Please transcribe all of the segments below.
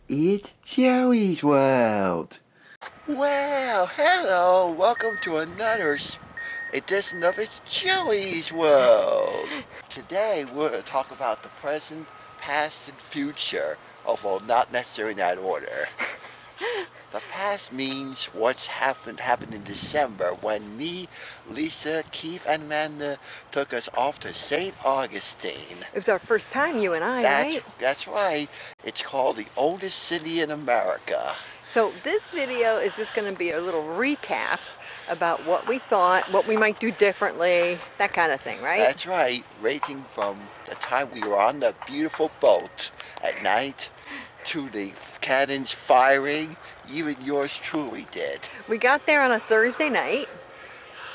It's Joey's World. Well, hello. Welcome to another edition of It's Joey's World. Today we're going to talk about the present, past, and future, although not necessarily in that order. The past means what's happened in December when me, Lisa, Keith, and Amanda took us off to St. Augustine. It was our first time, you and I, right? That's right. It's called the oldest city in America. So this video is just going to be a little recap about what we thought, what we might do differently, that kind of thing, right? That's right. Ranging from the time we were on the beautiful boat at night to the cannons firing, even yours truly did. We got there on a Thursday night.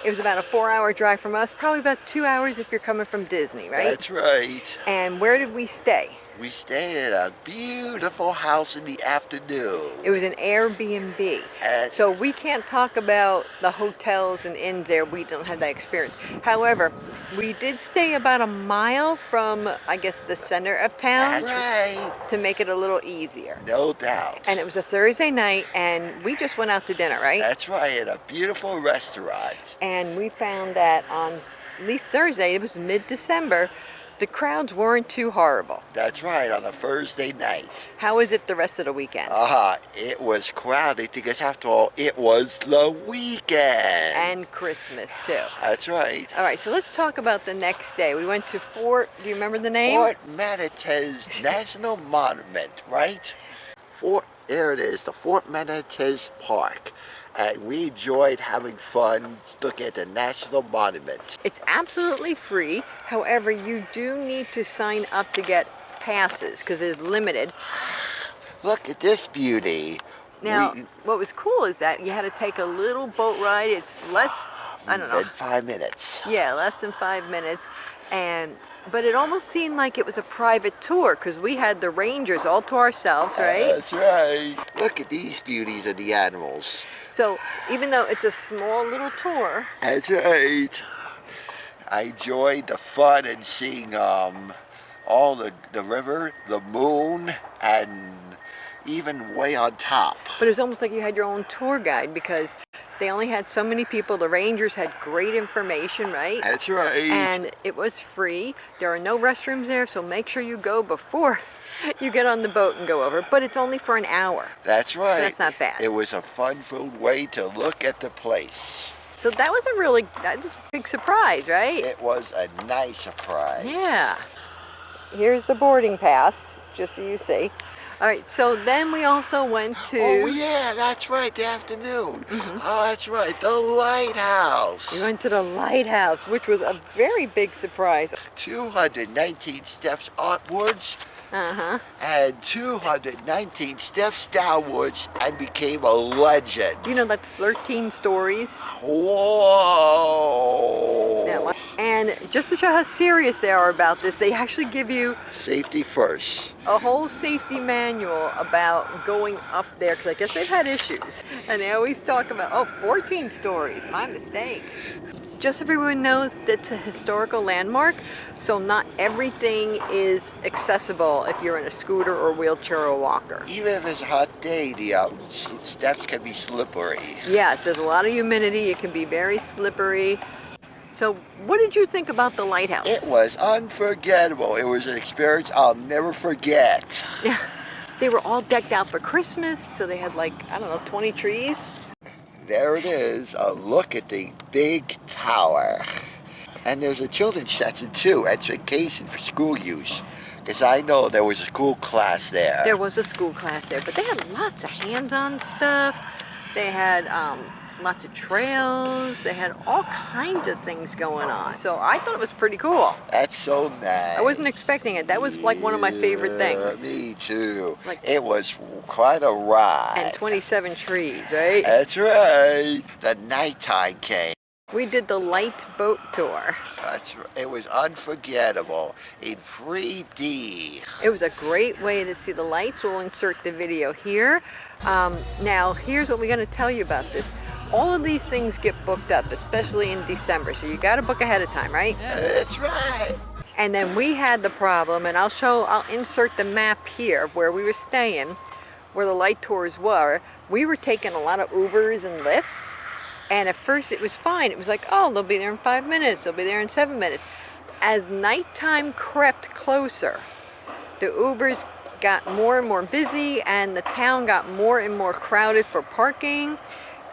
It was about a 4-hour drive from us, probably about 2 hours if you're coming from Disney, right? That's right. And where did we stay? We stayed at a beautiful house in the afternoon. It was an Airbnb. So we can't talk about the hotels and inns there. We don't have that experience. However, we did stay about a mile from, I guess, the center of town. That's right. To make it a little easier. No doubt. And it was a Thursday night, and we just went out to dinner, right? That's right, at a beautiful restaurant. And we found that on at least Thursday, it was mid-December, the crowds weren't too horrible. That's right, on a Thursday night. How was it the rest of the weekend? It was crowded because after all, it was the weekend. And Christmas, too. That's right. All right, so let's talk about the next day. We went to do you remember the name? Fort Manatees National Monument, right? There it is, the Fort Manatees Park. And we enjoyed having fun looking at the National Monument. It's absolutely free. However, you do need to sign up to get passes because it's limited. Look at this beauty. Now, what was cool is that you had to take a little boat ride. It's less, I don't know. Than 5 minutes. Yeah, less than 5 minutes. But it almost seemed like it was a private tour because we had the rangers all to ourselves, right? That's right. Look at these beauties of the animals. So even though it's a small little tour. That's right. I enjoyed the fun and seeing all the river, the moon, and even way on top. But it was almost like you had your own tour guide because they only had so many people. The rangers had great information, right? That's right. And it was free. There are no restrooms there, so make sure you go before you get on the boat and go over. But it's only for an hour. That's right. So that's not bad. It was a fun-filled way to look at the place. So that was just a big surprise, right? It was a nice surprise. Yeah. Here's the boarding pass, just so you see. All right, so then we also went to... Oh, yeah, that's right, the afternoon. Oh, that's right, the lighthouse. We went to the lighthouse, which was a very big surprise. 219 steps upwards. And 219 steps downwards and became a legend. You know, that's 13 stories. Whoa! Yeah, and just to show how serious they are about this, they actually give you safety first. A whole safety manual about going up there, because I guess they've had issues. And they always talk about, 14 stories, my mistake. Just so everyone knows, that's a historical landmark, so not everything is accessible if you're in a scooter or wheelchair or walker. Even if it's a hot day, the steps can be slippery. Yes, there's a lot of humidity, it can be very slippery. So what did you think about the lighthouse? It was unforgettable. It was an experience I'll never forget. Yeah, they were all decked out for Christmas, so they had 20 trees. There it is, a look at the big tower. And there's a children's section too, education for school use. Because I know there was a school class there. There was a school class there, but they had lots of hands-on stuff. They had lots of trails. They had all kinds of things going on. So I thought it was pretty cool. That's so nice. I wasn't expecting it. That was like one of my favorite things. Me too. It was quite a ride. And 27 trees, right? That's right. The nighttime came. We did the light boat tour. It was unforgettable in 3D. It was a great way to see the lights. We'll insert the video here. Now, here's what we're going to tell you about this. All of these things get booked up, especially in December. So you got to book ahead of time, right? That's right. And then we had the problem, and I'll insert the map here of where we were staying. where the light tours were, we were taking a lot of Ubers and Lyfts. And at first it was fine. It was like, oh, they'll be there in 5 minutes. They'll be there in 7 minutes. As nighttime crept closer, the Ubers got more and more busy and the town got more and more crowded for parking.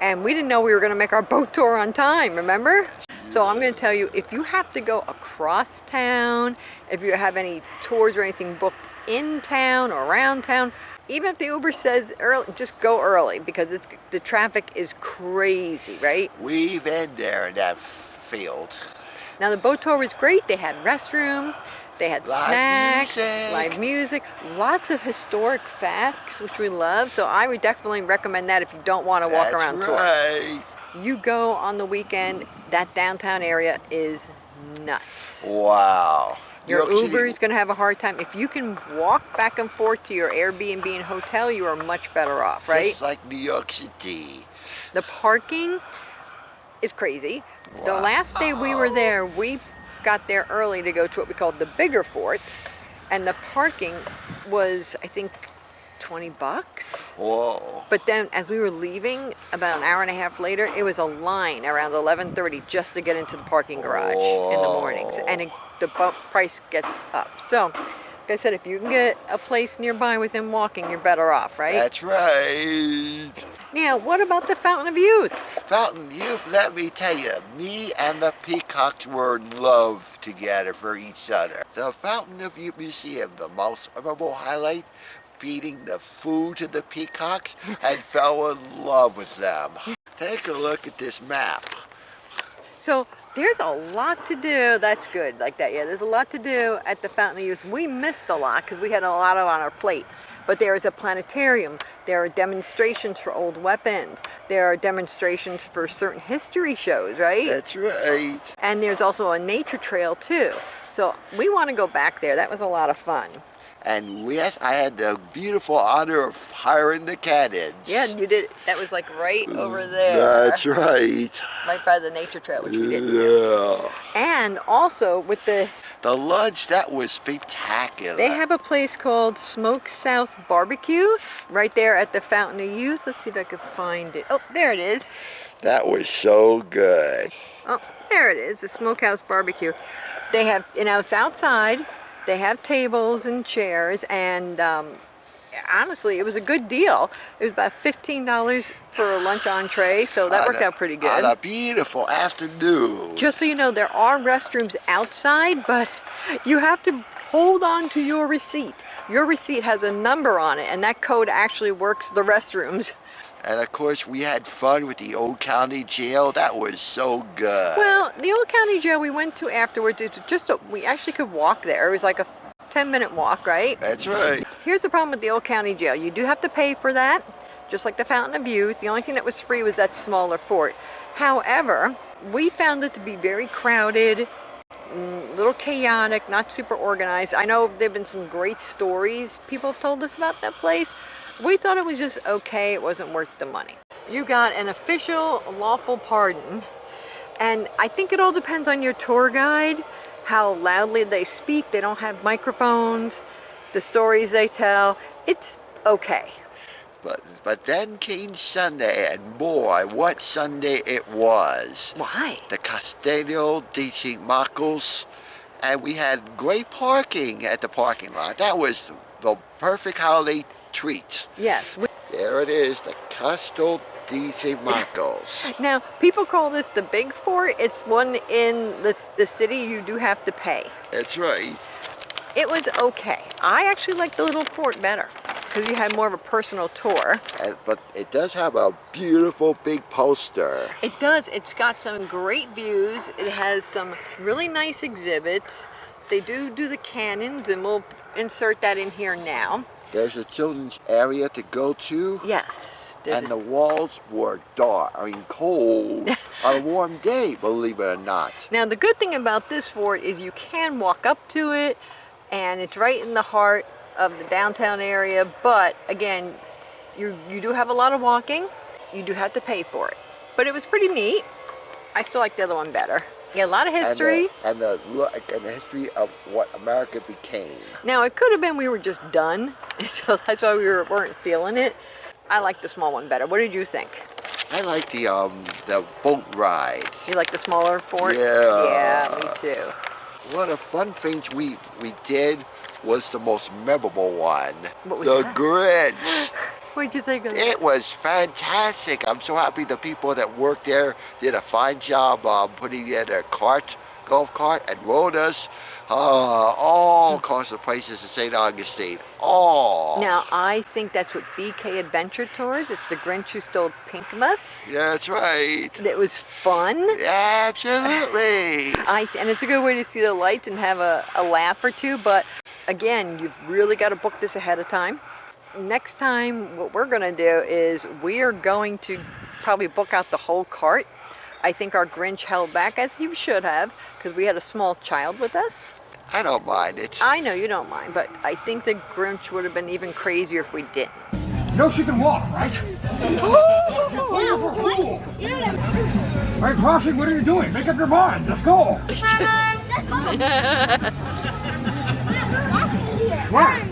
And we didn't know we were going to make our boat tour on time, remember? So I'm going to tell you, if you have to go across town, if you have any tours or anything booked in town or around town, even if the Uber says early, just go early because the traffic is crazy, right? We've been there in that field. Now the boat tour was great. They had restroom, they had snacks, live music, lots of historic facts, which we love. So I would definitely recommend that if you don't want to walk around tour. You go on the weekend, that downtown area is nuts. Wow. Your Uber is going to have a hard time. If you can walk back and forth to your Airbnb and hotel, you are much better off, right? Just like New York City. The parking is crazy. Wow. The last day we were there, we got there early to go to what we called the bigger fort. And the parking was, I think, $20. Whoa. But then as we were leaving, about an hour and a half later, it was a line around 11:30 just to get into the parking garage in the mornings. And the price gets up. So, like I said, if you can get a place nearby within walking, you're better off, right? That's right. Now, what about the Fountain of Youth? Fountain of Youth, let me tell you, me and the peacocks were in love together for each other. The Fountain of Youth Museum, the most memorable highlight, feeding the food to the peacocks and fell in love with them. Take a look at this map. So there's a lot to do. That's good, like that. Yeah, there's a lot to do at the Fountain of Youth. We missed a lot because we had a lot on our plate. But there is a planetarium. There are demonstrations for old weapons. There are demonstrations for certain history shows, right? That's right. And there's also a nature trail too. So we want to go back there. That was a lot of fun. And yes, I had the beautiful honor of firing the cannons. Yeah, you did. That was like right over there. That's right. Right by the nature trail, which we didn't do. Yeah. And also with the lunch, that was spectacular. They have a place called Smoke South Barbecue right there at the Fountain of Youth. Let's see if I can find it. Oh, there it is. That was so good. Oh, there it is, the Smokehouse Barbecue. They have, it's outside. They have tables and chairs, and honestly, it was a good deal. It was about $15 for a lunch entree, so that worked out pretty good. On a beautiful afternoon. Just so you know, there are restrooms outside, but you have to hold on to your receipt. Your receipt has a number on it, and that code actually works the restrooms. And of course, we had fun with the Old County Jail. That was so good. Well, the Old County Jail we went to afterwards, we actually could walk there. It was like a 10-minute walk, right? That's right. Here's the problem with the Old County Jail. You do have to pay for that, just like the Fountain of Youth. The only thing that was free was that smaller fort. However, we found it to be very crowded, a little chaotic, not super organized. I know there have been some great stories people have told us about that place. We thought it was just okay. It wasn't worth the money. You got an official lawful pardon, and I think it all depends on your tour guide, how loudly they speak. They don't have microphones, the stories they tell. It's okay. But then came Sunday, and boy, what Sunday it was. Why? The Castello de St. Marcos, and we had great parking at the parking lot. That was the perfect holiday treat. Yes. There it is, the Castello de St. Marcos. Now, people call this the big fort. It's one in the city you do have to pay. That's right. It was okay. I actually like the little fort better because you had more of a personal tour. But it does have a beautiful big poster. It does. It's got some great views. It has some really nice exhibits. They do the cannons, and we'll insert that in here now. There's a children's area to go to. Yes. And the walls were dark, cold, on a warm day, believe it or not. Now, the good thing about this fort is you can walk up to it, and it's right in the heart of the downtown area, but again, you do have a lot of walking. You do have to pay for it. But it was pretty neat. I still like the other one better. Yeah, a lot of history. And the history of what America became. Now, it could have been we were just done, so that's why we weren't feeling it. I like the small one better. What did you think? I like the boat rides. You like the smaller fort? Yeah. Yeah, me too. One of the fun things we did was the most memorable one. What was the that? Grinch. What'd you think of that? It was fantastic. I'm so happy the people that worked there did a fine job putting in a golf cart, and rode us all across the places in St. Augustine. All. Now, I think that's what BK Adventure Tours. It's the Grinch Who Stole Pinkmas. Yeah, that's right. It was fun. Absolutely. And it's a good way to see the lights and have a laugh or two. But again, you've really got to book this ahead of time. Next time, what we're going to do is we are going to probably book out the whole cart. I think our Grinch held back, as he should have, because we had a small child with us. I don't mind it. I know you don't mind, but I think the Grinch would have been even crazier if we didn't. You know she can walk, right? Oh, you're for a fool. Hey, Crossing, what are you doing? Make up your mind. Let's go. Right.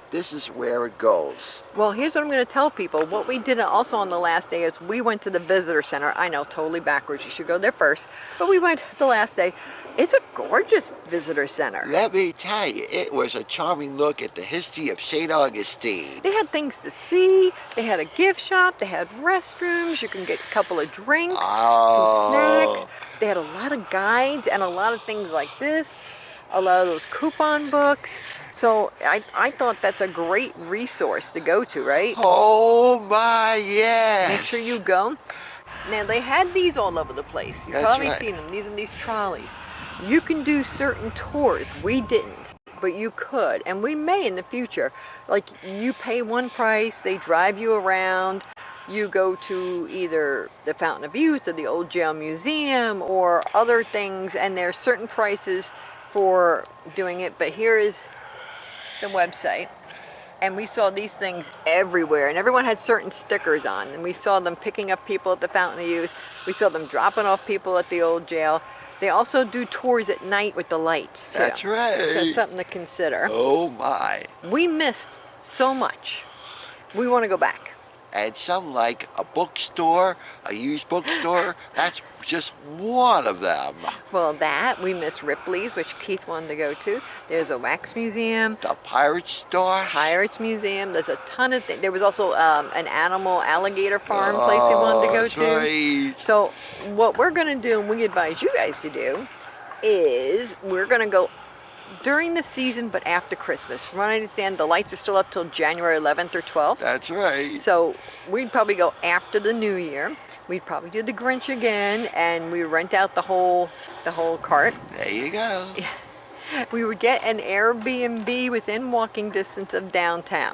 This is where it goes. Well, here's what I'm going to tell people. What we did also on the last day is we went to the visitor center. I know, totally backwards. You should go there first. But we went the last day. It's a gorgeous visitor center. Let me tell you, it was a charming look at the history of St. Augustine. They had things to see. They had a gift shop. They had restrooms. You can get a couple of drinks, some snacks. They had a lot of guides and a lot of things like this. A lot of those coupon books. So I thought that's a great resource to go to, right? Oh my, yes. Make sure you go. Now, they had these all over the place. You've That's probably right. seen them. These are these trolleys. You can do certain tours. We didn't, but you could, and we may in the future. Like, you pay one price, they drive you around. You go to either the Fountain of Youth or the Old Jail Museum or other things, and there's certain prices for doing it. But here is the website. And we saw these things everywhere, and everyone had certain stickers on, and we saw them picking up people at the Fountain of Youth. We saw them dropping off people at the old jail. They also do tours at night with the lights, too. That's right. So it's something to consider. Oh my. We missed so much. We want to go back. And some like a bookstore, a used bookstore, that's just one of them. Well, we missed Ripley's, which Keith wanted to go to. There's a wax museum. The pirate store. Pirates Museum. There's a ton of things. There was also an alligator farm place we wanted to go that's to. right. So what we're going to do, and we advise you guys to do, is we're going to go during the season, but after Christmas. From what I understand, the lights are still up till January 11th or 12th. That's right. So we'd probably go after the New Year. We'd probably do the Grinch again, and we rent out the whole cart. There you go. We would get an Airbnb within walking distance of downtown.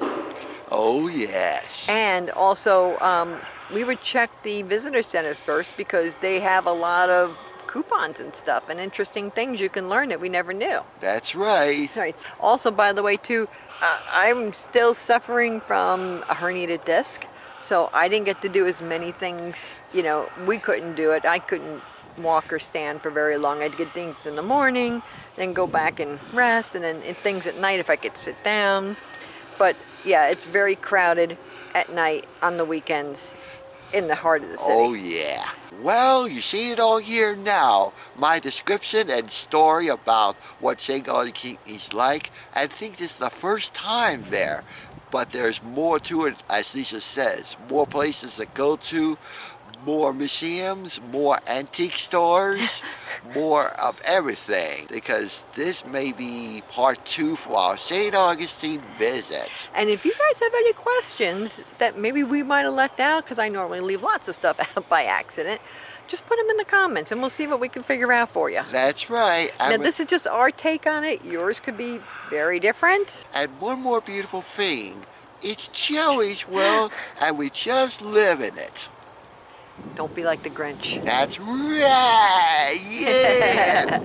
Oh yes. And also, we would check the visitor center first, because they have a lot of coupons and stuff and interesting things you can learn that we never knew. That's right. Right. Also, by the way, too, I'm still suffering from a herniated disc, so I didn't get to do as many things. We couldn't do it. I couldn't walk or stand for very long. I'd get things in the morning, then go back and rest, and then things at night if I could sit down. But yeah, it's very crowded at night on the weekends in the heart of the city. Oh yeah. Well, you see it all here now. My description and story about what St. Augustine is like. I think this is the first time there. But there's more to it, as Lisa says. More places to go to, more museums, more antique stores, more of everything. Because this may be part 2 for our St. Augustine visit. And if you guys have any questions that maybe we might have left out, because I normally leave lots of stuff out by accident, just put them in the comments and we'll see what we can figure out for you. That's right. Now, this is just our take on it. Yours could be very different. And one more beautiful thing. It's Joeysworld, and we just live in it. Don't be like the Grinch. That's right. Yeah.